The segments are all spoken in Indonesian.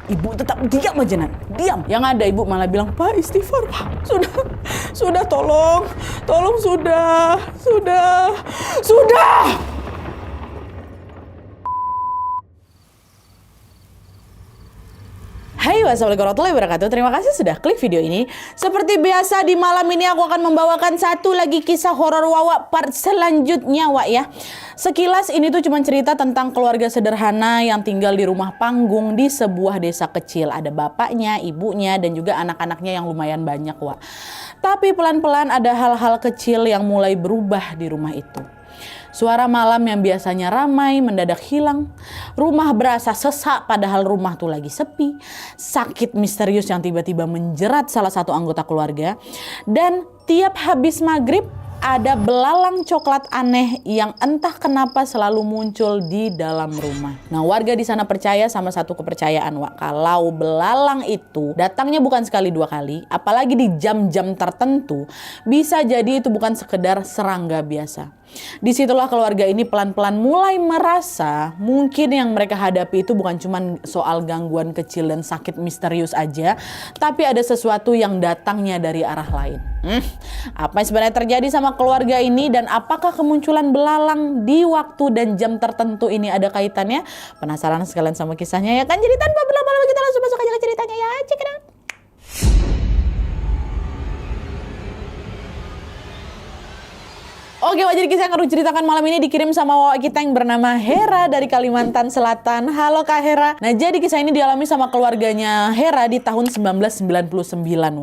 Ibu tetap diam aja, Nat. Diam. Yang ada ibu malah bilang, Pak, istighfar, Pak. Sudah, tolong sudah. Hai, wassalamualaikum warahmatullahi wabarakatuh. Terima kasih sudah klik video ini. Seperti biasa di malam ini aku akan membawakan satu lagi kisah horor Wawa part selanjutnya, Wak ya. Sekilas ini tuh cuma cerita tentang keluarga sederhana yang tinggal di rumah panggung di sebuah desa kecil. Ada bapaknya, ibunya, dan juga anak-anaknya yang lumayan banyak, Wak. Tapi pelan-pelan ada hal-hal kecil yang mulai berubah di rumah itu. Suara malam yang biasanya ramai mendadak hilang. Rumah berasa sesak padahal rumah tuh lagi sepi. Sakit misterius yang tiba-tiba menjerat salah satu anggota keluarga. Dan tiap habis maghrib ada belalang coklat aneh yang entah kenapa selalu muncul di dalam rumah. Nah, warga di sana percaya sama satu kepercayaan, Wak. Kalau belalang itu datangnya bukan sekali dua kali, apalagi di jam-jam tertentu, bisa jadi itu bukan sekedar serangga biasa. Disitulah keluarga ini pelan-pelan mulai merasa mungkin yang mereka hadapi itu bukan cuma soal gangguan kecil dan sakit misterius aja, tapi ada sesuatu yang datangnya dari arah lain. Apa yang sebenarnya terjadi sama keluarga ini dan apakah kemunculan belalang di waktu dan jam tertentu ini ada kaitannya? Penasaran sekalian sama kisahnya ya kan? Jadi tanpa berlama-lama kita langsung masuk aja ke ceritanya ya. Check it out. Oke, jadi kisah yang akan ceritakan malam ini dikirim sama Wawa kita yang bernama Hera dari Kalimantan Selatan. Halo Kak Hera. Nah, jadi kisah ini dialami sama keluarganya Hera di tahun 1999,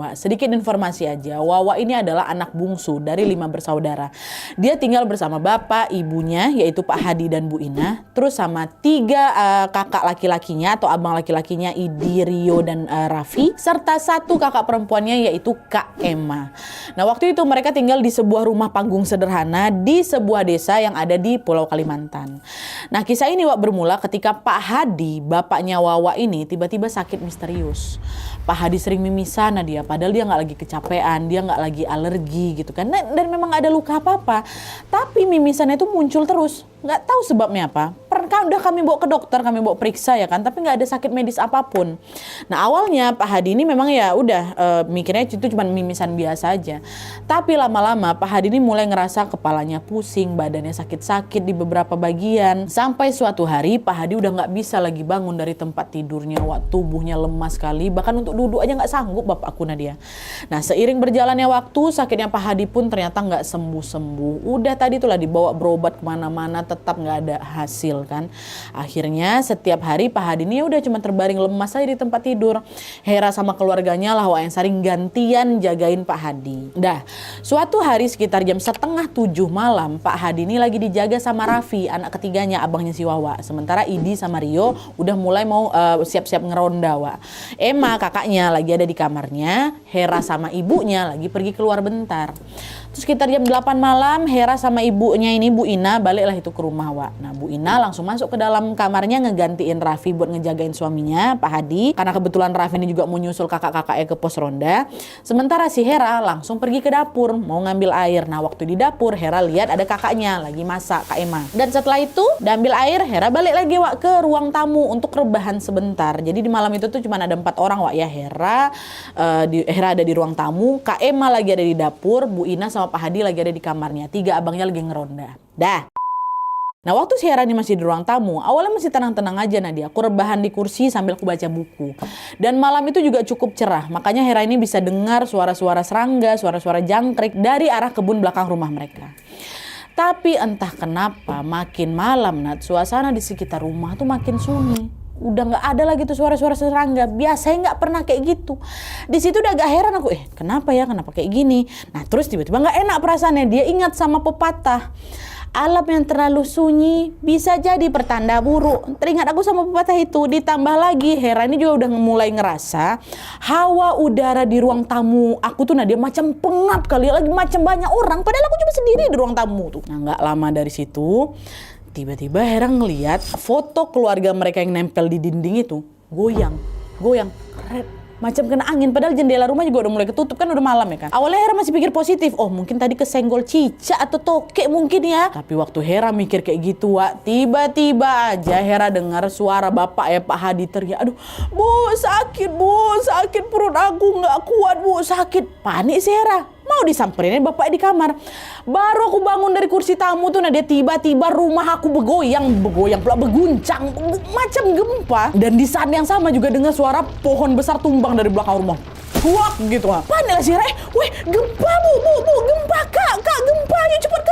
Wak. Sedikit informasi aja, Wawa ini adalah anak bungsu dari 5 bersaudara. Dia tinggal bersama bapak, ibunya, yaitu Pak Hadi dan Bu Ina. Terus sama 3 kakak laki-lakinya atau abang laki-lakinya, Idi, Rio, dan Raffi. Serta 1 kakak perempuannya yaitu Kak Emma. Nah, waktu itu mereka tinggal di sebuah rumah panggung sederhana di sebuah desa yang ada di Pulau Kalimantan. Nah, kisah ini, Wak, bermula ketika Pak Hadi, bapaknya Wawa ini tiba-tiba sakit misterius. Pak Hadi sering mimisan dia, padahal dia nggak lagi kecapean, dia nggak lagi alergi gitu kan, dan memang ada luka apa-apa. Tapi mimisannya itu muncul terus, nggak tahu sebabnya apa. Pernah udah kami bawa ke dokter, kami bawa periksa ya kan, tapi nggak ada sakit medis apapun. Nah, awalnya Pak Hadi ini memang ya udah mikirnya itu cuma mimisan biasa aja. Tapi lama-lama Pak Hadi ini mulai ngerasa kepalanya pusing, badannya sakit-sakit di beberapa bagian. Sampai suatu hari Pak Hadi udah nggak bisa lagi bangun dari tempat tidurnya, tubuhnya lemas sekali, bahkan untuk duduk aja nggak sanggup bapakku Nadia. Nah, seiring berjalannya waktu, sakitnya Pak Hadi pun ternyata nggak sembuh-sembuh. Udah tadi itulah dibawa berobat kemana-mana, tetap nggak ada hasil kan. Akhirnya setiap hari Pak Hadi ini udah cuma terbaring lemas aja di tempat tidur. Hera sama keluarganya lah yang sering gantian jagain Pak Hadi. Dah, suatu hari sekitar jam 6:30 malam, Pak Hadi ini lagi dijaga sama Raffi, anak ketiganya, abangnya si Wawa. Sementara Idi sama Rio udah mulai mau siap-siap ngeronda, Wak. Emma, kakaknya, lagi ada di kamarnya. Hera sama ibunya lagi pergi keluar bentar. Terus sekitar jam 8 malam, Hera sama ibunya ini, Bu Ina, baliklah itu ke rumah, Wak. Nah, Bu Ina langsung masuk ke dalam kamarnya ngegantiin Raffi buat ngejagain suaminya, Pak Hadi. Karena kebetulan Raffi ini juga mau nyusul kakak-kakaknya ke pos ronda. Sementara si Hera langsung pergi ke dapur, mau ngambil air. Nah, waktu di dapur, Hera lihat ada kakaknya lagi masak, Kak Emma. Dan setelah itu, udah ambil air, Hera balik lagi, Wak, ke ruang tamu untuk rebahan sebentar. Jadi di malam itu tuh cuma ada 4 orang, Wak, ya. Hera ada di ruang tamu, Kak Emma lagi ada di dapur, Bu Ina sama Pak Hadi lagi ada di kamarnya. 3 abangnya lagi ngeronda. Dah. Nah, waktu si Hera ini masih di ruang tamu, awalnya masih tenang-tenang aja Nadia. Aku rebahan di kursi sambil aku baca buku. Dan malam itu juga cukup cerah, makanya Hera ini bisa dengar suara-suara serangga, suara-suara jangkrik dari arah kebun belakang rumah mereka. Tapi entah kenapa makin malam, Nat, suasana di sekitar rumah tuh makin sunyi. Udah nggak ada lagi tuh suara-suara serangga. Biasanya nggak pernah kayak gitu. Di situ udah agak heran aku, kenapa ya, kenapa kayak gini? Nah, terus tiba-tiba nggak enak perasaannya. Dia ingat sama pepatah, alam yang terlalu sunyi bisa jadi pertanda buruk. Teringat aku sama pepatah itu. Ditambah lagi Hera ini juga udah mulai ngerasa hawa udara di ruang tamu aku tuh, nah dia macam pengap kali, lagi macam banyak orang. Padahal aku cuma sendiri di ruang tamu tuh. Nah, nggak lama dari situ tiba-tiba Hera ngeliat foto keluarga mereka yang nempel di dinding itu goyang, keret, macam kena angin. Padahal jendela rumah juga udah mulai ketutup kan, udah malam ya kan. Awalnya Hera masih pikir positif, oh mungkin tadi kesenggol cicak atau tokek mungkin ya. Tapi waktu Hera mikir kayak gitu, Wak, tiba-tiba aja Hera dengar suara bapak ya, Pak Hadi teriak, aduh bu sakit perut aku nggak kuat bu, sakit. Panik sih Hera, mau disamperin bapak di kamar. Baru aku bangun dari kursi tamu tuh, nah dia tiba-tiba rumah aku bergoyang pula, berguncang macam gempa. Dan di saat yang sama juga dengar suara pohon besar tumbang dari belakang rumah. Wah gitu lah. Panik lah si Hera, weh gempa bu, gempa kak gempa, ayo cepet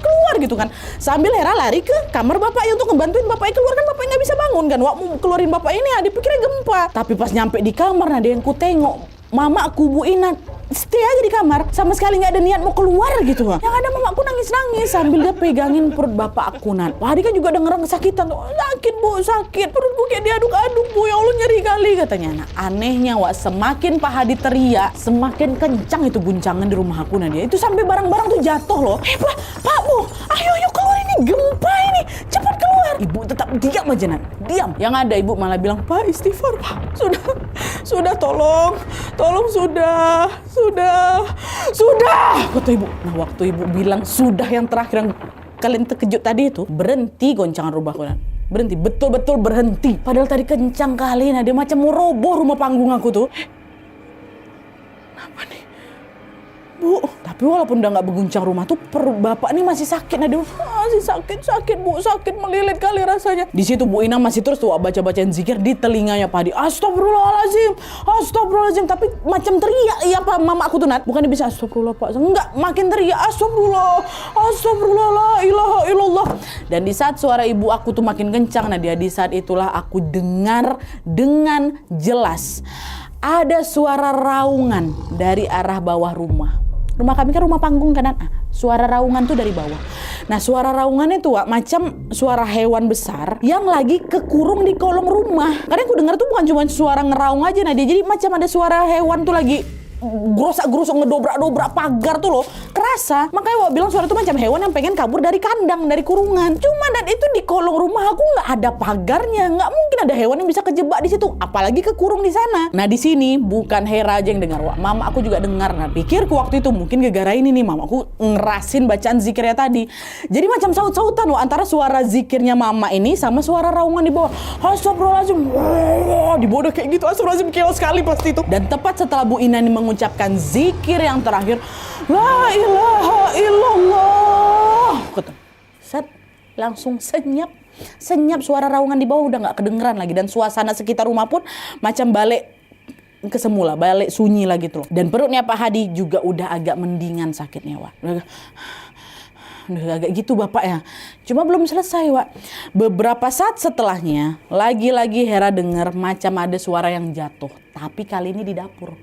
keluar gitu kan. Sambil Hera lari ke kamar bapaknya untuk ngebantuin bapaknya keluar, kan bapaknya nggak bisa bangun kan. Wah mau keluarin bapak ini, dipikirnya gempa. Tapi pas nyampe di kamar, nah dia yang ku tengok mama aku Bu Ina stay aja di kamar, sama sekali nggak ada niat mau keluar gitu. Yang ada mamaku nangis sambil dia pegangin perut bapak aku. Wah dia kan juga denger kesakitan tuh, sakit bu, sakit perutku kayak diaduk-aduk bu, ya Allah nyeri kali katanya. Nah anehnya Wak, semakin Pak Hadi teriak semakin kencang itu guncangan di rumah aku. Nah dia itu sampai barang-barang tuh jatuh loh. Pak bu, ayo keluar, ini gempa ini, cepat keluar. Ibu tetap diam aja diam. Yang ada ibu malah bilang, Pak istighfar Pak, sudah tolong sudah kata ibu. Nah waktu ibu bilang sudah yang terakhir yang kalian terkejut tadi itu, berhenti goncangan rumahku. Berhenti, betul-betul berhenti. Padahal tadi kencang kali, nah dia macam mau roboh rumah panggung aku tuh. Kenapa nih Bu? Tapi walaupun udah gak berguncang rumah tuh, perut bapak nih masih sakit. Nah dia masih sakit bu, sakit melilit kali rasanya. Di situ Bu Ina masih terus tuh baca-bacain zikir di telinganya Pak Hadi. Astagfirullahaladzim. Tapi macam teriak ya Pak mama aku tuh bukannya bisa astagfirullah Pak, enggak, makin teriak astagfirullah la ilaha illallah. Dan di saat suara ibu aku tuh makin kencang, nah dia di saat itulah aku dengar dengan jelas ada suara raungan dari arah bawah rumah. Rumah kami kan rumah panggung kan, suara raungan tuh dari bawah. Nah suara raungannya tuh Wak, macam suara hewan besar yang lagi kekurung di kolong rumah. Karena aku dengar tuh bukan cuma suara ngeraung aja, nah dia jadi macam ada suara hewan tuh lagi gerosak-gerosok ngedobrak-dobrak pagar tuh loh, kerasa. Makanya Wak bilang suara itu macam hewan yang pengen kabur dari kandang, dari kurungan. Cuma dan itu di kolong rumah aku nggak ada pagarnya, nggak mungkin ada hewan yang bisa kejebak di situ, apalagi kekurung di sana. Nah di sini bukan Hera aja yang dengar Wak, mama aku juga dengar. Nah pikirku waktu itu mungkin gara-gara ini nih mama aku ngerasin bacaan zikirnya tadi. Jadi macam saut-sautan Wak antara suara zikirnya mama ini sama suara raungan di bawah. Astagfirullahaladzim, di bawah kayak gitu, astagfirullahaladzim, chaos sekali pasti itu. Dan tepat setelah Bu Ina ini mengucapkan zikir yang terakhir, la ilaha illallah, set, langsung senyap suara raungan di bawah udah nggak kedengeran lagi. Dan suasana sekitar rumah pun macam balik ke semula, balik sunyi lagi tuh. Dan perutnya Pak Hadi juga udah agak mendingan sakitnya Wak. Udah agak gitu bapak ya. Cuma belum selesai Wak. Beberapa saat setelahnya lagi-lagi Hera dengar macam ada suara yang jatuh, tapi kali ini di dapur.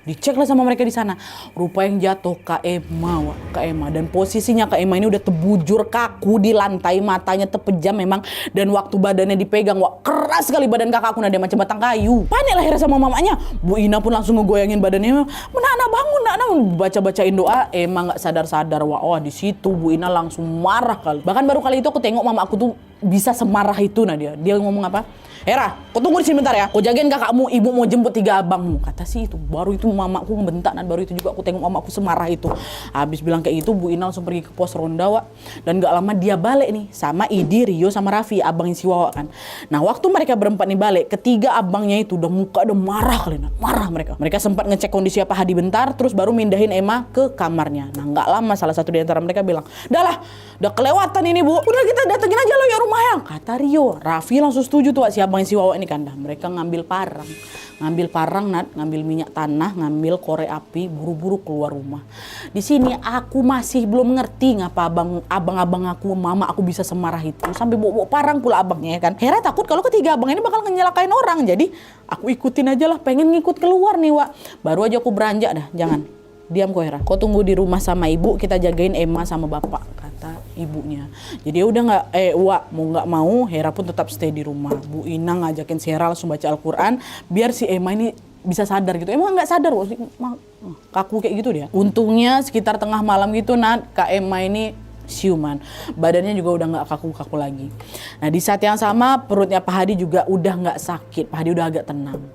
Dicek lah sama mereka di sana. Rupa yang jatuh Kak Emma Wak, Kak Emma. Dan posisinya Kak Emma ini udah terbujur kaku di lantai, matanya terpejam memang. Dan waktu badannya dipegang Wak, keras sekali badan kakakku, nah dia macam batang kayu. Panik lah Hera sama mamanya. Bu Ina pun langsung ngegoyangin badannya. Nak bangun, nak. Baca-bacain doa, Emma nggak sadar-sadar Wak. Oh di situ Bu Ina langsung marah kali. Bahkan baru kali itu aku tengok mama aku tuh bisa semarah itu. Nah dia ngomong apa? Hera, kau tunggu di sini bentar ya. Kau jagain kakakmu, ibu mau jemput 3 abangmu. Kata sih itu. Baru itu mamaku ngebentak, dan baru itu juga aku tengok mamaku semarah itu. Habis bilang kayak gitu, Bu Ina langsung pergi ke pos ronda Wak. Dan gak lama dia balik nih sama Idi, Rio sama Raffi, abangnya si Wawa kan. Nah waktu mereka berempat nih balik, ketiga abangnya itu udah muka udah marah kali. Marah mereka. Mereka sempat ngecek kondisi Pak Hadi bentar, terus baru mindahin Emma ke kamarnya. Nah gak lama salah satu di antara mereka bilang, udah kelewatan ini Bu. Udah kita datengin aja lo ya rumahnya. Kata Rio. Raffi langsung setuju tuh Wak, siapa yang si Wawa ini kan. Mereka ngambil parang ngambil minyak tanah, ngambil korek api, buru-buru keluar rumah. Di sini aku masih belum ngerti ngapa abang-abang aku, mama aku bisa semarah itu sampai bawa parang pula abangnya ya kan. Hera takut kalau ketiga abang ini bakal nyelakain orang, jadi aku ikutin aja lah, pengen ngikut keluar nih Wak. Baru aja aku beranjak dah, jangan diam kok Hera, kau tunggu di rumah sama ibu, kita jagain Emma sama bapak, kata ibunya. Jadi udah nggak Wak, mau nggak mau Hera pun tetap stay di rumah. Bu Ina ngajakin si Hera langsung baca Al-Quran biar si Emma ini bisa sadar gitu. Emang nggak sadar kaku kayak gitu dia. Untungnya sekitar tengah malam gitu Kak Emma ini siuman. Badannya juga udah nggak kaku-kaku lagi. Nah di saat yang sama perutnya Pak Hadi juga udah nggak sakit. Pak Hadi udah agak tenang.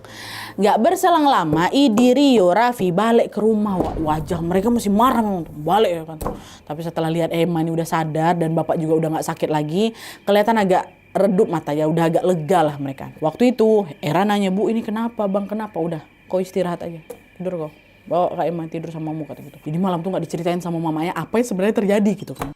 Nggak berselang lama, Idi, Rio, Raffi balik ke rumah. Wajah mereka masih marah balik ya kan. Tapi setelah lihat Emma ini udah sadar dan bapak juga udah nggak sakit lagi, kelihatan agak redup mata ya, udah agak lega lah mereka. Waktu itu Hera nanya, "Bu ini kenapa bang, kenapa?" "Udah, kau istirahat aja, tidur kau. Bawa Kak Emma tidur sama kamu," kata gitu. Jadi malam tuh nggak diceritain sama mamanya apa yang sebenarnya terjadi gitu kan.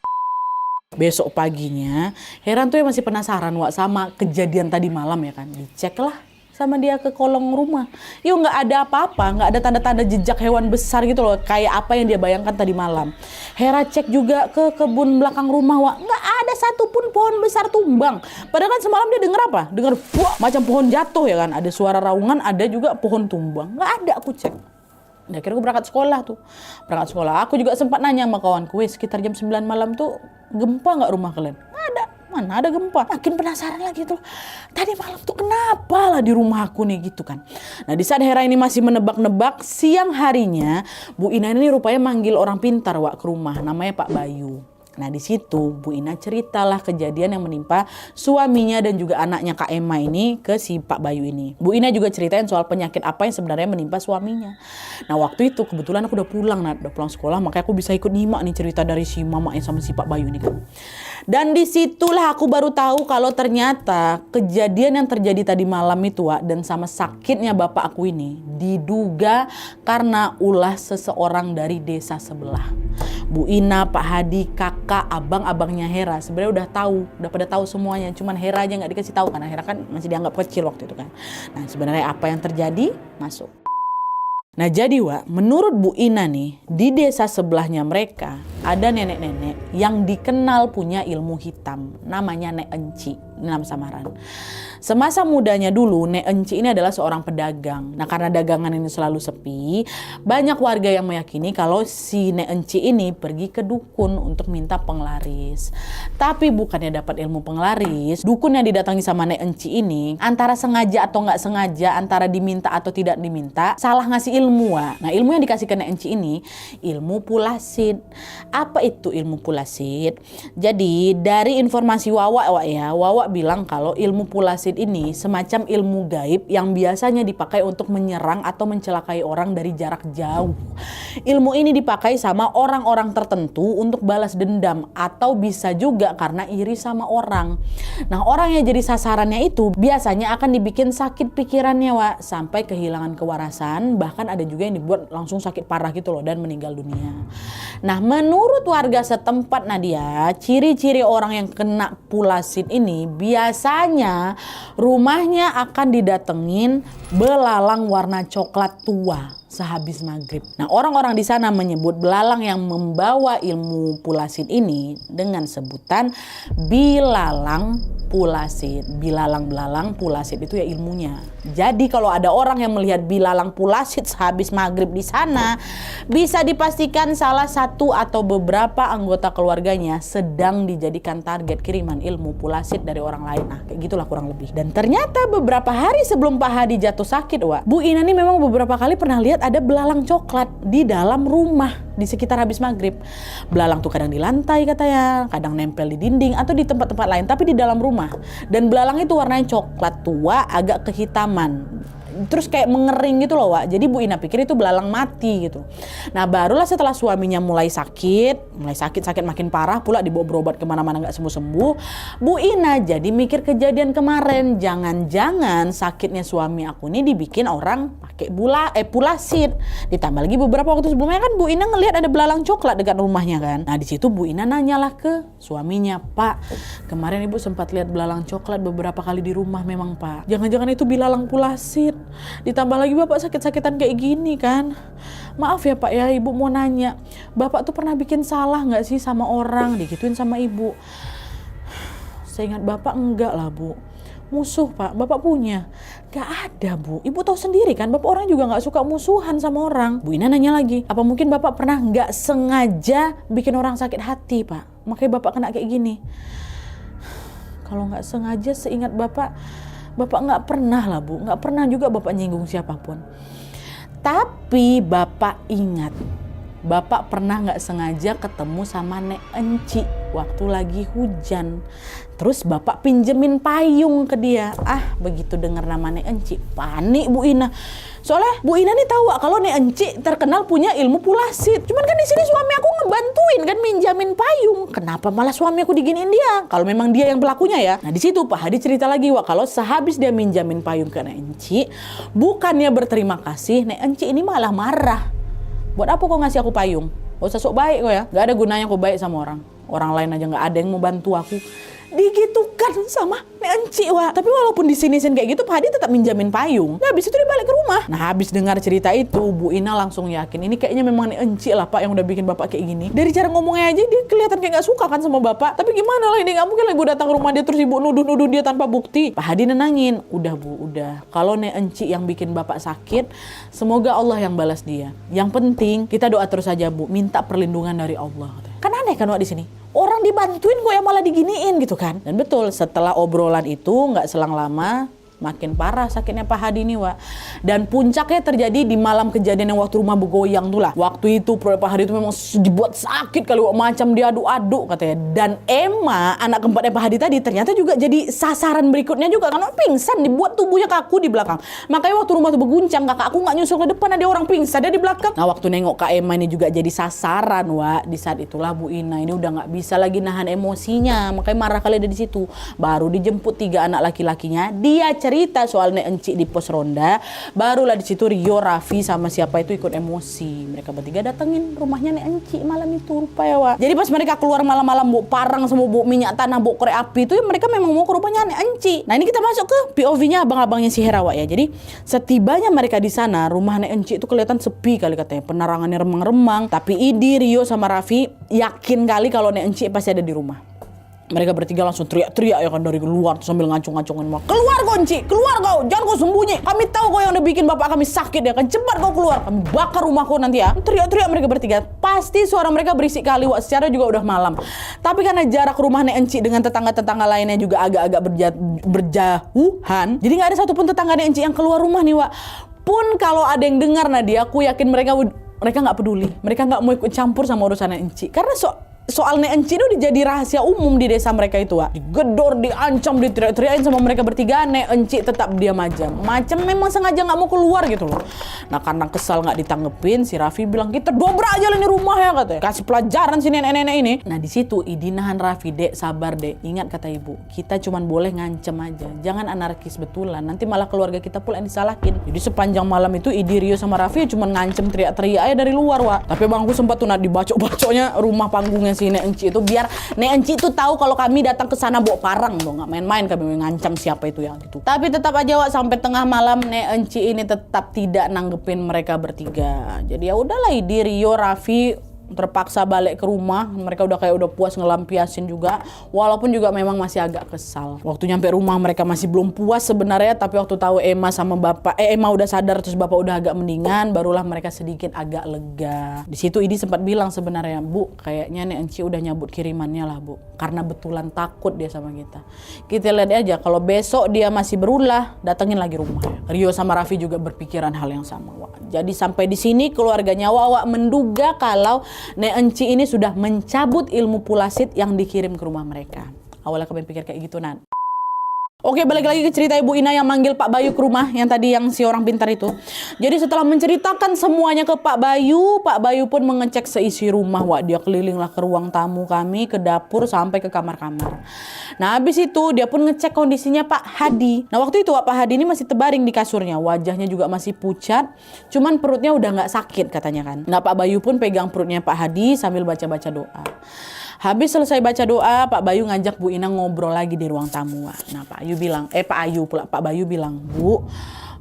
Besok paginya, Heran tuh masih penasaran sama kejadian tadi malam ya kan. Dicek lah sama dia ke kolong rumah. Yuk nggak ada apa-apa, nggak ada tanda-tanda jejak hewan besar gitu loh, kayak apa yang dia bayangkan tadi malam. Hera cek juga ke kebun belakang rumah, nggak ada satupun pohon besar tumbang. Padahal kan semalam dia dengar apa? Dengar macam pohon jatuh ya kan, ada suara raungan, ada juga pohon tumbang. Nggak ada, aku cek. Nah, akhirnya aku berangkat sekolah tuh. Berangkat sekolah, aku juga sempat nanya sama kawanku, sekitar jam 9 malam tuh gempa nggak rumah kalian? Nggak ada. Mana ada gempa? Makin penasaran lagi tuh. Tadi malam tuh kenapa lah di rumah aku nih gitu kan. Nah di saat Hera ini masih menebak-nebak, siang harinya Bu Ina ini rupanya manggil orang pintar ke rumah, namanya Pak Bayu. Nah di situ Bu Ina ceritalah kejadian yang menimpa suaminya dan juga anaknya Kak Emma ini ke si Pak Bayu ini. Bu Ina juga ceritain soal penyakit apa yang sebenarnya menimpa suaminya. Nah waktu itu kebetulan aku udah pulang sekolah, makanya aku bisa ikut nyimak nih cerita dari si mamanya sama si Pak Bayu ini kan. Dan disitulah aku baru tahu kalau ternyata kejadian yang terjadi tadi malam itu dan sama sakitnya bapak aku ini diduga karena ulah seseorang dari desa sebelah. Bu Ina, Pak Hadi, kakak, abang-abangnya Hera sebenarnya udah tahu, udah pada tahu semuanya. Cuman Hera aja nggak dikasih tahu karena Hera kan masih dianggap kecil waktu itu kan. Nah sebenarnya apa yang terjadi masuk. Nah jadi menurut Bu Ina nih, di desa sebelahnya mereka ada nenek-nenek yang dikenal punya ilmu hitam, namanya Nek Enci, nama samaran. Semasa mudanya dulu, Nek Enci ini adalah seorang pedagang. Nah karena dagangan ini selalu sepi, banyak warga yang meyakini kalau si Nek Enci ini pergi ke dukun untuk minta penglaris. Tapi bukannya dapat ilmu penglaris, dukun yang didatangi sama Nek Enci ini antara sengaja atau nggak sengaja, antara diminta atau tidak diminta, salah ngasih ilmu. Nah ilmu yang dikasih ke Nek Enci ini ilmu pulasid. Apa itu ilmu pulasid? Jadi dari informasi Wawa bilang kalau ilmu pulasid ini semacam ilmu gaib yang biasanya dipakai untuk menyerang atau mencelakai orang dari jarak jauh. Ilmu ini dipakai sama orang-orang tertentu untuk balas dendam atau bisa juga karena iri sama orang. Nah orang yang jadi sasarannya itu biasanya akan dibikin sakit pikirannya sampai kehilangan kewarasan, bahkan ada juga yang dibuat langsung sakit parah gitu loh dan meninggal dunia. Nah menurut warga setempat Nadia, ciri-ciri orang yang kena pulasid ini biasanya rumahnya akan didatengin belalang warna coklat tua sehabis maghrib. Nah orang-orang di sana menyebut belalang yang membawa ilmu pulasid ini dengan sebutan bilalang pulasid. Bilalang pulasid itu ya ilmunya. Jadi kalau ada orang yang melihat bilalang pulasid sehabis maghrib di sana, bisa dipastikan salah satu atau beberapa anggota keluarganya sedang dijadikan target kiriman ilmu pulasid dari orang lain. Nah kayak gitulah kurang lebih. Dan ternyata beberapa hari sebelum Pak Hadi jatuh sakit Bu Ina ini memang beberapa kali pernah lihat ada belalang coklat di dalam rumah di sekitar habis maghrib. Belalang tuh kadang di lantai katanya, kadang nempel di dinding atau di tempat-tempat lain, tapi di dalam rumah. Dan belalang itu warnanya coklat tua, agak kehitaman. Terus kayak mengering gitu loh Jadi Bu Ina pikir itu belalang mati gitu. Nah barulah setelah suaminya mulai sakit makin parah pula, dibawa berobat kemana-mana gak sembuh-sembuh, Bu Ina jadi mikir kejadian kemarin, jangan-jangan sakitnya suami aku ini dibikin orang pakai pulasid. Ditambah lagi beberapa waktu sebelumnya kan Bu Ina ngelihat ada belalang coklat dekat rumahnya kan. Nah di situ Bu Ina nanyalah ke suaminya, "Pak, kemarin ibu sempat lihat belalang coklat beberapa kali di rumah memang Pak. Jangan-jangan itu belalang pulasid. Ditambah lagi Bapak sakit-sakitan kayak gini kan. Maaf ya Pak ya, Ibu mau nanya, Bapak tuh pernah bikin salah gak sih sama orang?" Digituin sama Ibu. "Saya ingat Bapak enggak lah Bu. Musuh Pak, Bapak punya?" "Gak ada Bu, Ibu tahu sendiri kan Bapak orang juga gak suka musuhan sama orang." Bu Ina nanya lagi, "Apa mungkin Bapak pernah gak sengaja bikin orang sakit hati Pak? Makanya Bapak kena kayak gini." "Kalau gak sengaja seingat Bapak nggak pernah lah Bu, nggak pernah juga Bapak nyinggung siapapun. Tapi Bapak ingat, Bapak pernah nggak sengaja ketemu sama Nek Enci waktu lagi hujan. Terus Bapak pinjemin payung ke dia. Begitu dengar nama Nek Enci, panik Bu Ina. Soalnya Bu Ina nih tahu kalau Nek Enci terkenal punya ilmu pulasit. Cuman kan di sini suami aku ngebantuin kan minjamin payung. Kenapa malah suami aku diginiin dia? Kalau memang dia yang pelakunya ya. Nah di situ Pak Hadi cerita lagi, Wak, kalau sehabis dia minjamin payung ke Nek Enci, bukannya berterima kasih, Nek Enci ini malah marah. Buat apa kau ngasih aku payung? Gak usah sok baik kok ya. Gak ada gunanya kau baik sama orang. Orang lain aja gak ada yang mau bantu aku. Digitukan sama Nek Enci, Wak. Tapi walaupun disini-sini kayak gitu, Pak Hadi tetap minjamin payung. Nah habis itu dia balik ke rumah. Nah habis dengar cerita itu, Bu Ina langsung yakin ini kayaknya memang Nek Enci lah Pak yang udah bikin Bapak kayak gini. Dari cara ngomongnya aja dia kelihatan kayak gak suka kan sama Bapak. Tapi gimana lah, ini gak mungkin lah Ibu datang ke rumah dia terus Ibu nuduh-nuduh dia tanpa bukti. Pak Hadi nenangin, udah Bu, udah. Kalau Nek Enci yang bikin Bapak sakit, semoga Allah yang balas dia. Yang penting kita doa terus aja Bu, minta perlindungan dari Allah. Kan aneh kan Wak di sini. Orang dibantuin kok yang malah diginiin gitu kan. Dan betul setelah obrolan itu gak selang lama makin parah sakitnya Pak Hadi nih, Wak. Dan puncaknya terjadi di malam kejadian yang waktu rumah bergoyang tuh lah. Waktu itu perut Pak Hadi itu memang dibuat sakit kali, Wak, macam diaduk-aduk katanya. Dan Emma, anak keempatnya Pak Hadi tadi, ternyata juga jadi sasaran berikutnya juga karena pingsan, dibuat tubuhnya kaku di belakang. Makanya waktu rumah tuh berguncang, kakak aku nggak nyusul ke depan, ada orang pingsan dia di belakang. Nah waktu nengok Kak Emma ini juga jadi sasaran, Wak. Di saat itulah Bu Ina ini udah nggak bisa lagi nahan emosinya, makanya marah kali ada di situ. Baru dijemput 3 anak laki-lakinya, dia cerita soal Nek Enci di pos ronda, barulah di situ Rio, Raffi sama siapa itu ikut emosi. Mereka bertiga datengin rumahnya Nek Enci malam itu rupanya, Wak. Jadi pas mereka keluar malam-malam bawa parang sama bawa minyak tanah, bawa korek api itu, mereka memang mau ke rumahnya Nek Enci. Nah ini kita masuk ke POV-nya abang-abangnya si Hera, Wak, ya. Jadi setibanya mereka di sana, rumah Nek Enci itu kelihatan sepi kali katanya, penerangannya remang-remang. Tapi Idi, Rio sama Raffi yakin kali kalau Nek Enci pasti ada di rumah. Mereka bertiga langsung teriak-teriak ya kan dari luar sambil ngacung-ngacungin, keluar kau Enci, keluar kau, jangan kau sembunyi, kami tahu kau yang udah bikin bapak kami sakit ya kan, cepat kau keluar, kami bakar rumahku nanti ya. Teriak-teriak mereka bertiga, pasti suara mereka berisik kali, Wak, secara juga udah malam. Tapi karena jarak rumah Nek Enci dengan tetangga-tetangga lainnya juga agak-agak berjauhan, jadi nggak ada satupun tetangga Nek Enci yang keluar rumah nih, Wak. Pun kalau ada yang dengar Nadia, aku yakin mereka nggak peduli, mereka nggak mau ikut campur sama urusan Nek Enci, karena soal Nek Enci itu jadi rahasia umum di desa mereka itu, Wak. Digedor, diancam, diteriak-teriakin sama mereka bertiga, Nek Enci tetap diam aja. Macam memang sengaja nggak mau keluar gitu loh. Nah karena kesal nggak ditanggepin, si Raffi bilang kita dobrak aja lah ini rumah ya katanya. Kasih pelajaran si nenek-nenek ini. Nah di situ Idi nahan Raffi, Dek sabar Dek. Ingat kata ibu, kita cuman boleh ngancem aja. Jangan anarkis betulan, nanti malah keluarga kita pula yang disalahin. Jadi sepanjang malam itu Idi, Rio sama Raffi cuman ngancem teriak-teriak aja dari luar, Wak. Tapi bangku sempat tuh dibacok-bacoknya rumah panggungnya si Nek Enci itu, biar Nek Enci itu tahu kalau kami datang ke sana bawa parang loh, nggak main-main kami ngancam siapa itu ya gitu. Tapi tetap aja, Wak, sampai tengah malam Nek Enci ini tetap tidak nanggepin mereka bertiga. Jadi ya udahlah, Idi, Rio, Raffi terpaksa balik ke rumah. Mereka udah puas ngelampiasin juga, walaupun juga memang masih agak kesal. Waktu nyampe rumah mereka masih belum puas sebenarnya, tapi waktu tahu Emma sama Emma udah sadar terus bapak udah agak mendingan, barulah mereka sedikit agak lega. Di situ Idi sempat bilang sebenarnya, Bu, kayaknya Nek Enci udah nyabut kirimannya lah, Bu, karena betulan takut dia sama kita. Kita lihat aja kalau besok dia masih berulah, datengin lagi rumah. Rio sama Raffi juga berpikiran hal yang sama, Wak. Jadi sampai di sini keluarganya Wak menduga kalau Nek Enci ini sudah mencabut ilmu pulasit yang dikirim ke rumah mereka. Awalnya kami pikir kayak gitu, Nan. Oke, balik lagi ke cerita Ibu Ina yang manggil Pak Bayu ke rumah, yang tadi yang si orang pintar itu. Jadi setelah menceritakan semuanya ke Pak Bayu pun mengecek seisi rumah, Wak. Dia kelilinglah ke ruang tamu kami, ke dapur, sampai ke kamar-kamar. Nah habis itu dia pun ngecek kondisinya Pak Hadi. Nah waktu itu Pak Hadi ini masih terbaring di kasurnya, wajahnya juga masih pucat, cuman perutnya udah nggak sakit katanya kan. Nah Pak Bayu pun pegang perutnya Pak Hadi sambil baca-baca doa. Habis selesai baca doa, Pak Bayu ngajak Bu Ina ngobrol lagi di ruang tamu. Nah Pak Bayu bilang, Bu,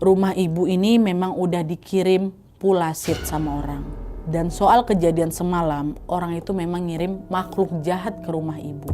rumah ibu ini memang udah dikirim pulasit sama orang. Dan soal kejadian semalam, orang itu memang ngirim makhluk jahat ke rumah ibu.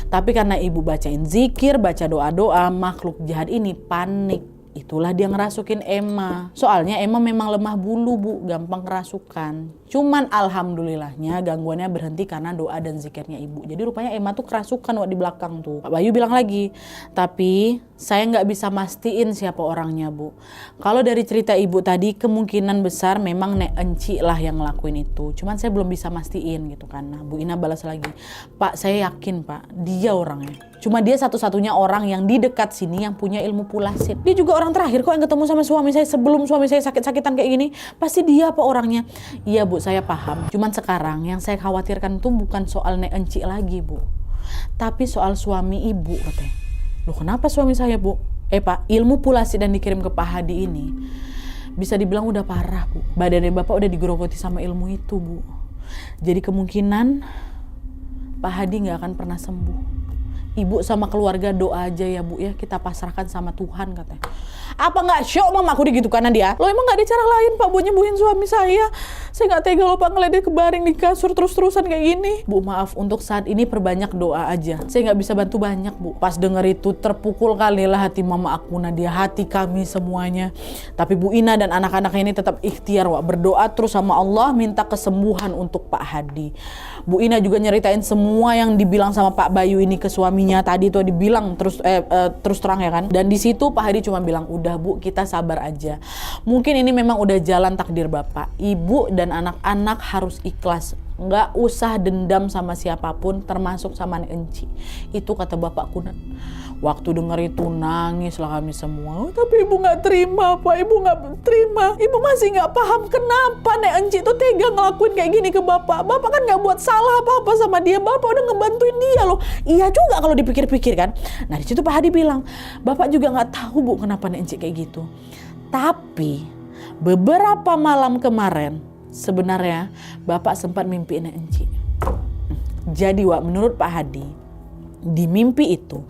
Tapi karena ibu bacain zikir, baca doa-doa, makhluk jahat ini panik. Itulah dia ngerasukin Emma. Soalnya Emma memang lemah bulu Bu, gampang kerasukan. Cuman alhamdulillahnya gangguannya berhenti karena doa dan zikirnya ibu. Jadi rupanya Emma tuh kerasukan di belakang tuh. Pak Bayu bilang lagi, tapi saya nggak bisa mastiin siapa orangnya Bu. Kalau dari cerita ibu tadi kemungkinan besar memang Nek Enci lah yang ngelakuin itu. Cuman saya belum bisa mastiin gitu kan. Nah Bu Ina balas lagi, Pak saya yakin Pak dia orangnya. Cuma dia satu-satunya orang yang di dekat sini yang punya ilmu pulasid. Dia juga orang terakhir kok yang ketemu sama suami saya sebelum suami saya sakit-sakitan kayak gini. Pasti dia apa orangnya? Iya Bu, saya paham. Cuman sekarang yang saya khawatirkan tuh bukan soal Nek Enci lagi Bu. Tapi soal suami ibu katanya. Loh kenapa suami saya Bu? Pak, ilmu pulasid dan dikirim ke Pak Hadi ini bisa dibilang udah parah Bu. Badannya Bapak udah digerogoti sama ilmu itu Bu. Jadi kemungkinan Pak Hadi gak akan pernah sembuh. Ibu sama keluarga doa aja ya Bu ya, kita pasrahkan sama Tuhan katanya. Apa nggak syok mama aku digitukan dia? Lo emang nggak ada cara lain Pak buat nyembuhin suami saya? Saya nggak tega lo Pak ngeliat dia kebaring di kasur terus-terusan kayak gini. Bu maaf, untuk saat ini perbanyak doa aja. Saya nggak bisa bantu banyak Bu. Pas denger itu terpukul kalilah hati mama aku Nadia, hati kami semuanya. Tapi Bu Ina dan anak-anaknya ini tetap ikhtiar berdoa terus sama Allah minta kesembuhan untuk Pak Hadi. Bu Ina juga nyeritain semua yang dibilang sama Pak Bayu ini ke suaminya tadi tuh dibilang terus terang ya kan. Dan di situ Pak Hadi cuma bilang, udah Bu kita sabar aja. Mungkin ini memang udah jalan takdir Bapak. Ibu dan anak-anak harus ikhlas. Nggak usah dendam sama siapapun termasuk sama Nek Enci. Itu kata Bapak Kunan. Waktu denger itu nangis lah kami semua. Tapi ibu nggak terima Pak, ibu nggak terima. Ibu masih nggak paham kenapa Nek Enci tuh tega ngelakuin kayak gini ke Bapak. Bapak kan nggak buat salah apa-apa sama dia. Bapak udah ngebantuin dia loh. Iya juga kalau dipikir-pikir kan. Nah di situ Pak Hadi bilang, Bapak juga nggak tahu Bu kenapa Nek Enci kayak gitu. Tapi beberapa malam kemarin sebenarnya Bapak sempat mimpi Nek Enci. Jadi menurut Pak Hadi, di mimpi itu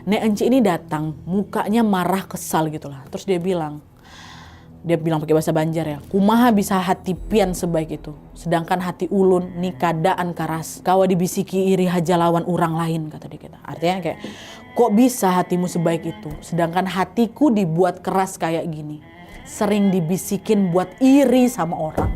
Nek Enci ini datang mukanya marah kesal gitulah. Terus dia bilang pakai bahasa Banjar ya, kumaha bisa hati pian sebaik itu, sedangkan hati ulun ni kadaan karas kawa dibisiki iri haja lawan orang lain, kata dia kita. Artinya kayak kok bisa hatimu sebaik itu sedangkan hatiku dibuat keras kayak gini, sering dibisikin buat iri sama orang.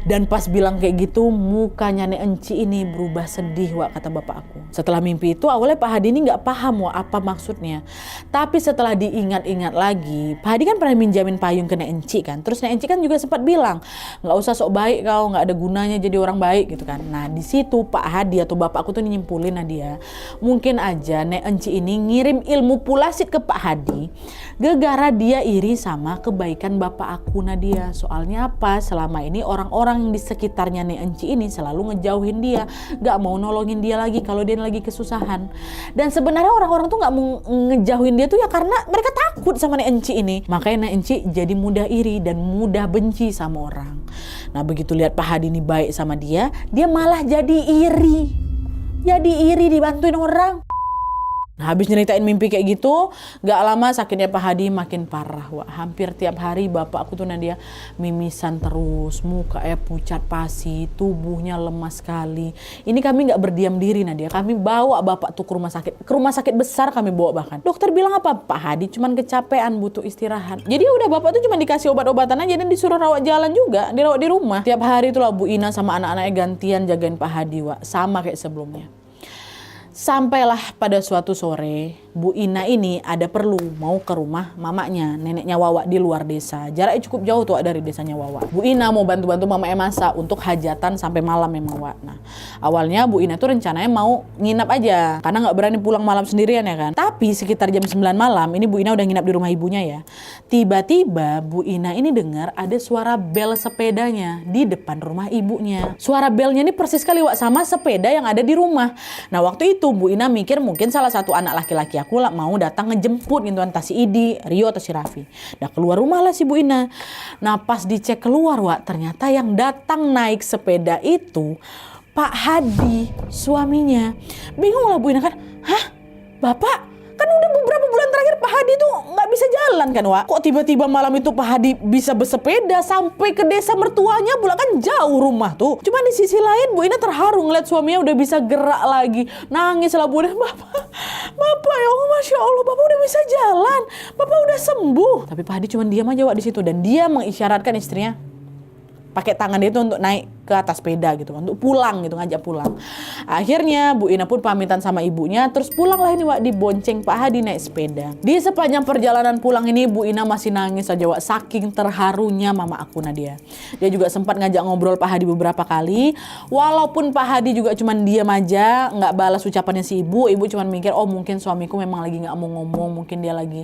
Dan pas bilang kayak gitu mukanya Nek Enci ini berubah sedih kata bapak aku. Setelah mimpi itu awalnya Pak Hadi ini gak paham apa maksudnya. Tapi setelah diingat-ingat lagi, Pak Hadi kan pernah minjamin payung ke Nek Enci kan. Terus Nek Enci kan juga sempat bilang, gak usah sok baik kau, gak ada gunanya jadi orang baik gitu kan. Nah di situ Pak Hadi atau bapak aku tuh nyimpulin Nadia, mungkin aja Nek Enci ini ngirim ilmu pulasid ke Pak Hadi gegara dia iri sama kebaikan bapak aku Nadia. Soalnya apa? Selama ini orang-orang yang di sekitarnya Nek Enci ini selalu ngejauhin dia, gak mau nolongin dia lagi kalau dia lagi kesusahan. Dan sebenarnya orang-orang tuh gak mau ngejauhin dia tuh ya karena mereka takut sama Nek Enci ini. Makanya Nek Enci jadi mudah iri dan mudah benci sama orang. Nah begitu lihat Pak Hadi ini baik sama dia, dia malah jadi iri. Jadi iri dibantuin orang. Nah habis nyeritain mimpi kayak gitu, gak lama sakitnya Pak Hadi makin parah. Hampir tiap hari bapak aku tuh Nadia mimisan terus, mukanya pucat pasi, tubuhnya lemas sekali. Ini kami gak berdiam diri Nadia, kami bawa bapak tuh ke rumah sakit besar kami bawa bahkan. Dokter bilang apa? Pak Hadi cuman kecapean, butuh istirahat. Jadi udah bapak tuh cuma dikasih obat-obatan aja dan disuruh rawat jalan juga, dirawat di rumah. Tiap hari itulah Bu Ina sama anak-anaknya gantian jagain Pak Hadi sama kayak sebelumnya. Sampailah pada suatu sore, Bu Ina ini ada perlu mau ke rumah mamanya, neneknya Wawa di luar desa. Jaraknya cukup jauh tuh dari desanya Wawa. Bu Ina mau bantu-bantu mamanya masak untuk hajatan sampai malam memang Wawa. Nah, awalnya Bu Ina tuh rencananya mau nginap aja, karena nggak berani pulang malam sendirian ya kan. Tapi sekitar jam 9 malam, ini Bu Ina udah nginap di rumah ibunya ya. Tiba-tiba Bu Ina ini dengar ada suara bel sepedanya di depan rumah ibunya. Suara belnya ini persis sekali sama sepeda yang ada di rumah. Nah waktu itu Bu Ina mikir mungkin salah satu anak laki-laki aku lah mau datang ngejemput gitu entah si Idi, Rio atau si Raffi. Nah keluar rumah lah si Bu Ina. Nah pas dicek keluar ternyata yang datang naik sepeda itu Pak Hadi suaminya. Bingung lah Bu Ina kan, hah Bapak Kan udah beberapa bulan terakhir Pak Hadi tuh nggak bisa jalan kan, Wak. Kok tiba-tiba malam itu Pak Hadi bisa bersepeda sampai ke desa mertuanya pula, kan jauh rumah tuh. Cuma di sisi lain Bu Ina terharu ngeliat suaminya udah bisa gerak lagi. Nangis lah Bu Ina, Bapak ya Allah, Masya Allah, Bapak udah bisa jalan, Bapak udah sembuh. Tapi Pak Hadi cuma diam aja, Wak, di situ, dan dia mengisyaratkan istrinya pakai tangan dia itu untuk naik ke atas sepeda gitu, untuk pulang gitu, ngajak pulang. Akhirnya Bu Ina pun pamitan sama ibunya, terus pulanglah ini, Wak, dibonceng Pak Hadi naik sepeda. Di sepanjang perjalanan pulang ini Bu Ina masih nangis aja, Wak, saking terharunya mama aku Nadia. Dia juga sempat ngajak ngobrol Pak Hadi beberapa kali, walaupun Pak Hadi juga cuman diam aja, nggak balas ucapannya si ibu. Ibu cuman mikir, oh mungkin suamiku memang lagi nggak mau ngomong, mungkin dia lagi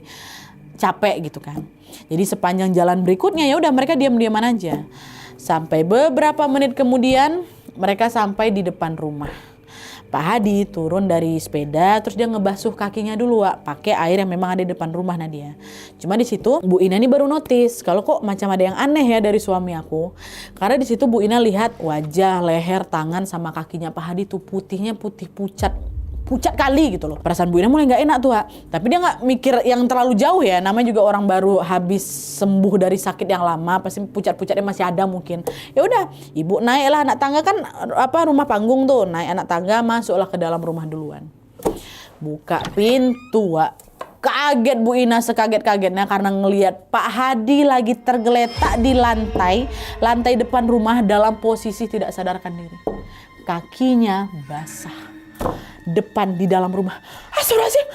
capek gitu kan. Jadi sepanjang jalan berikutnya ya udah mereka diam-diaman aja. Sampai beberapa menit kemudian mereka sampai di depan rumah. Pak Hadi turun dari sepeda, terus dia ngebasuh kakinya dulu, Wak, pakai air yang memang ada di depan rumah Nadia. Cuma di situ Bu Ina ini baru notice kalau kok macam ada yang aneh ya dari suami aku. Karena di situ Bu Ina lihat wajah, leher, tangan sama kakinya Pak Hadi tuh putihnya putih pucat kali gitu loh. Perasaan Bu Ina mulai nggak enak tuh, Wak. Tapi dia nggak mikir yang terlalu jauh ya. Namanya juga orang baru habis sembuh dari sakit yang lama, pasti pucat-pucatnya masih ada mungkin. Ya udah, ibu naiklah anak tangga kan rumah panggung tuh. Naik anak tangga, masuklah ke dalam rumah duluan. Buka pintu, Wak. Kaget Bu Ina sekaget-kagetnya karena ngelihat Pak Hadi lagi tergeletak di lantai depan rumah dalam posisi tidak sadarkan diri. Kakinya basah. Depan di dalam rumah. Astagfirullahaladzim,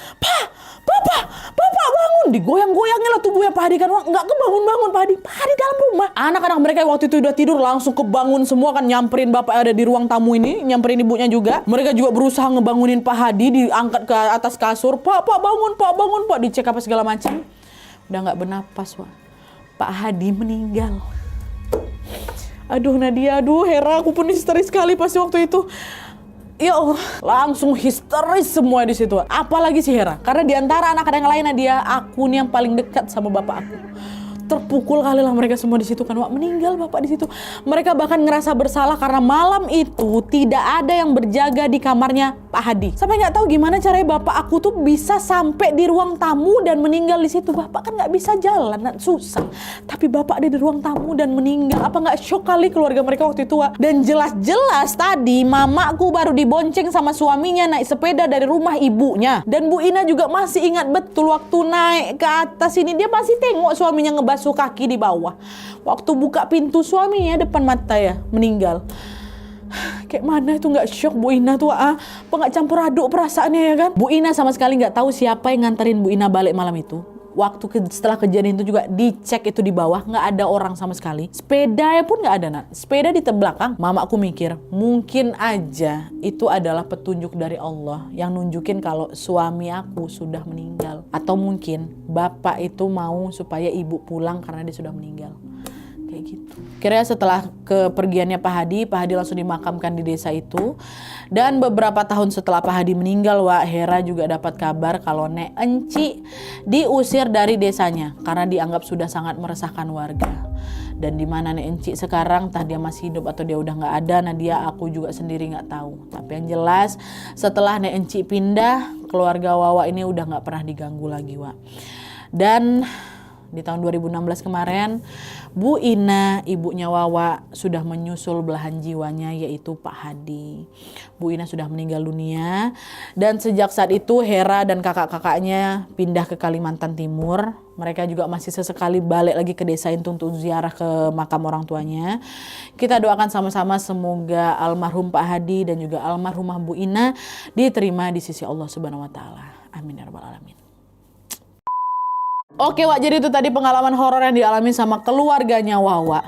Bapak bangun. Digoyang-goyangin lah tubuhnya Pak Hadi kan, nggak kebangun-bangun Pak Hadi dalam rumah. Anak-anak mereka waktu itu udah tidur langsung kebangun semua kan, nyamperin bapak yang ada di ruang tamu ini, nyamperin ibunya juga. Mereka juga berusaha ngebangunin Pak Hadi, diangkat ke atas kasur. Pak bangun Pak, dicek apa segala macam. Udah nggak bernapas, Wak. Pak Hadi meninggal. Aduh Nadia, aduh Hera, aku pun histeris sekali pasti waktu itu. Ya Allah, langsung histeris semua di situ. Apalagi si Hera, karena di antara anak-anak yang lain dia, aku nih yang paling dekat sama bapak aku. Terpukul kali lah mereka semua di situ kan, Wak, meninggal bapak di situ. Mereka bahkan ngerasa bersalah karena malam itu tidak ada yang berjaga di kamarnya Pak Hadi. Sampai nggak tahu gimana caranya bapak aku tuh bisa sampai di ruang tamu dan meninggal di situ. Bapak kan nggak bisa jalan, susah. Tapi bapak ada di ruang tamu dan meninggal. Apa nggak shock kali keluarga mereka waktu itu, Wak? Dan jelas-jelas tadi mamaku baru dibonceng sama suaminya naik sepeda dari rumah ibunya. Dan Bu Ina juga masih ingat betul waktu naik ke atas ini dia masih tengok suaminya ngebasuh kaki di bawah. Waktu buka pintu suaminya depan mata ya meninggal. Kayak mana itu nggak shock Bu Ina tuh, apa nggak campur aduk perasaannya ya kan? Bu Ina sama sekali nggak tahu siapa yang nganterin Bu Ina balik malam itu. Waktu setelah kejadian itu juga dicek itu di bawah, nggak ada orang sama sekali. Sepeda pun nggak ada, Nak. Sepeda di belakang. Mama aku mikir mungkin aja itu adalah petunjuk dari Allah yang nunjukin kalau suami aku sudah meninggal, atau mungkin bapak itu mau supaya ibu pulang karena dia sudah meninggal. Kayak gitu. Kira setelah kepergiannya Pak Hadi langsung dimakamkan di desa itu. Dan beberapa tahun setelah Pak Hadi meninggal, Wak, Hera juga dapat kabar kalau Nek Enci diusir dari desanya karena dianggap sudah sangat meresahkan warga. Dan di mana Nek Enci sekarang, entah dia masih hidup atau dia udah nggak ada, nah dia aku juga sendiri nggak tahu. Tapi yang jelas setelah Nek Enci pindah, keluarga Wawa ini udah nggak pernah diganggu lagi, Wak. Dan di tahun 2016 kemarin, Bu Ina, ibunya Wawa, sudah menyusul belahan jiwanya yaitu Pak Hadi. Bu Ina sudah meninggal dunia dan sejak saat itu Hera dan kakak-kakaknya pindah ke Kalimantan Timur. Mereka juga masih sesekali balik lagi ke desa itu untuk ziarah ke makam orang tuanya. Kita doakan sama-sama semoga almarhum Pak Hadi dan juga almarhumah Bu Ina diterima di sisi Allah Subhanahu wa taala. Amin ya rabbal alamin. Oke, Wak, jadi itu tadi pengalaman horor yang dialami sama keluarganya Wawa.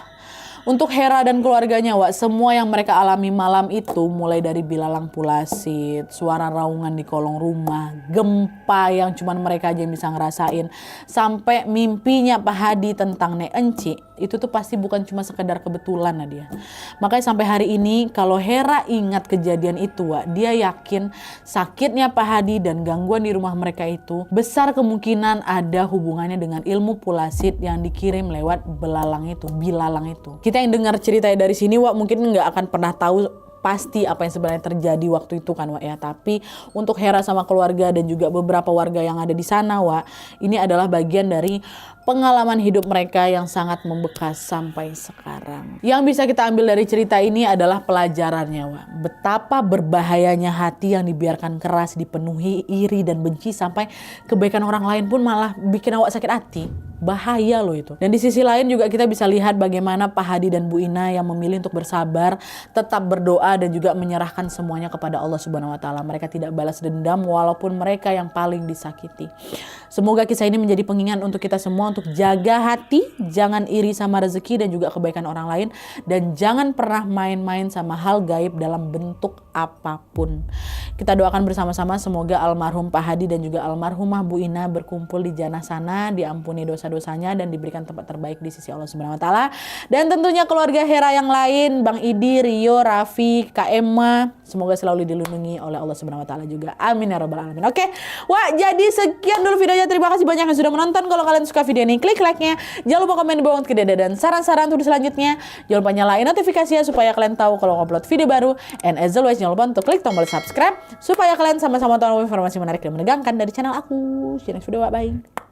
Untuk Hera dan keluarganya, Wak, semua yang mereka alami malam itu mulai dari bilalang pulasit, suara raungan di kolong rumah, gempa yang cuman mereka aja yang bisa ngerasain, sampai mimpinya Pak Hadi tentang Nek Enci, itu tuh pasti bukan cuma sekedar kebetulan, Nadia. Makanya sampai hari ini kalau Hera ingat kejadian itu, Wak, dia yakin sakitnya Pak Hadi dan gangguan di rumah mereka itu besar kemungkinan ada hubungannya dengan ilmu pulasit yang dikirim lewat bilalang itu. Kita yang dengar ceritanya dari sini, Wak, mungkin nggak akan pernah tahu pasti apa yang sebenarnya terjadi waktu itu kan Wak ya. Tapi untuk Hera sama keluarga dan juga beberapa warga yang ada di sana Wak, ini adalah bagian dari pengalaman hidup mereka yang sangat membekas sampai sekarang. Yang bisa kita ambil dari cerita ini adalah pelajarannya Wak. Betapa berbahayanya hati yang dibiarkan keras, dipenuhi iri dan benci sampai kebaikan orang lain pun malah bikin awak sakit hati. Bahaya loh itu. Dan di sisi lain juga kita bisa lihat bagaimana Pak Hadi dan Bu Ina yang memilih untuk bersabar, tetap berdoa dan juga menyerahkan semuanya kepada Allah Subhanahu wa taala. Mereka tidak balas dendam walaupun mereka yang paling disakiti. Semoga kisah ini menjadi pengingat untuk kita semua untuk jaga hati, jangan iri sama rezeki dan juga kebaikan orang lain, dan jangan pernah main-main sama hal gaib dalam bentuk apapun. Kita doakan bersama-sama semoga almarhum Pak Hadi dan juga almarhumah Bu Ina berkumpul di jannah sana, diampuni dosa-dosanya dan diberikan tempat terbaik di sisi Allah Subhanahu wa taala. Dan tentunya keluarga Hera yang lain, Bang Idi, Rio, Raffi, Kak Emma, semoga selalu dilindungi oleh Allah Subhanahu wa taala juga. Amin ya rabbal alamin. Oke. Wah, jadi sekian dulu videonya. Terima kasih banyak yang sudah menonton. Kalau kalian suka video ini, klik like-nya. Jangan lupa komen di bawah untuk ide dan saran-saran untuk selanjutnya. Jangan lupa nyalain notifikasinya supaya kalian tahu kalau upload video baru. And as always, jangan lupa untuk klik tombol subscribe supaya kalian sama-sama tahu informasi menarik dan menegangkan dari channel aku. See you next video. Bye.